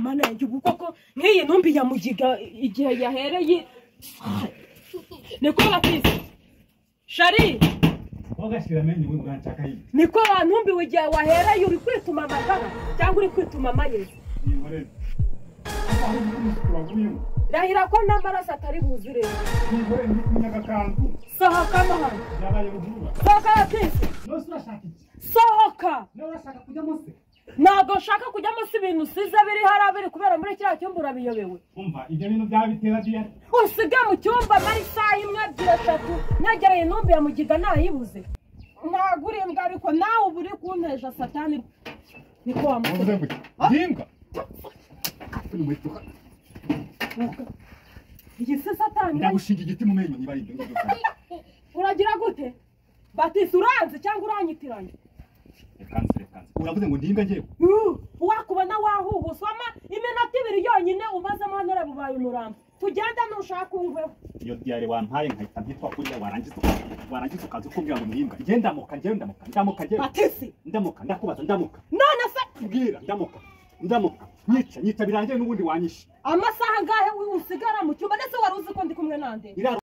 mana yanjye ubu koko nk'iyi ntumbi ya mugiga igihe yahereye niko bafise shari wagashira menye we uranchaka hivi niko wantumbiwe igihe wahereye uri kwituma amagara cyangwa uri kwituma amayezi nimore aho uri rahira ko n'amaraso atari buzure nimore n'agakanzu sohoka mahano yabaye ruhura sohoka bafise no surashaka iki sohoka no urashaka kujya mose ntago nshaka kujyamo si ibintu usize biri harabiri kubera muri kiriya cyumba urabiyobewe umva ibyo bintu byaba bitera diyari usige mu cyumba mari isaha imwe ebyiri eshatu negereye intumbi ya mugiga nayibuze ntago uri imbwa ariko nawe uba uri kunteja satani niko wamuvuze ndimbwa iyi si satani ndagushinga igiti mu menyo niba ari ibyo ngibyo uragira gute batise uranze cyangwa uranyitiranye kanse uravuze ngo ndimbwa ngewe wakubona wahubusoma iminota ibiri yonyine umazemo hano urabubaye umurambo tugenda nushaka umveho iyo diyari wampaye nkahita mpitwa kuriya warangiza ukaza ukumbwira ngo ndimbwa nge ndamuka nge batise ndamuka ndakubaza ndamuka none se ubwira ndamuka nyica birangiye n'ubundi wanyishe amasaha ngahe usigara mu cyumba ndetse wari uzi ko ndi kumwe nande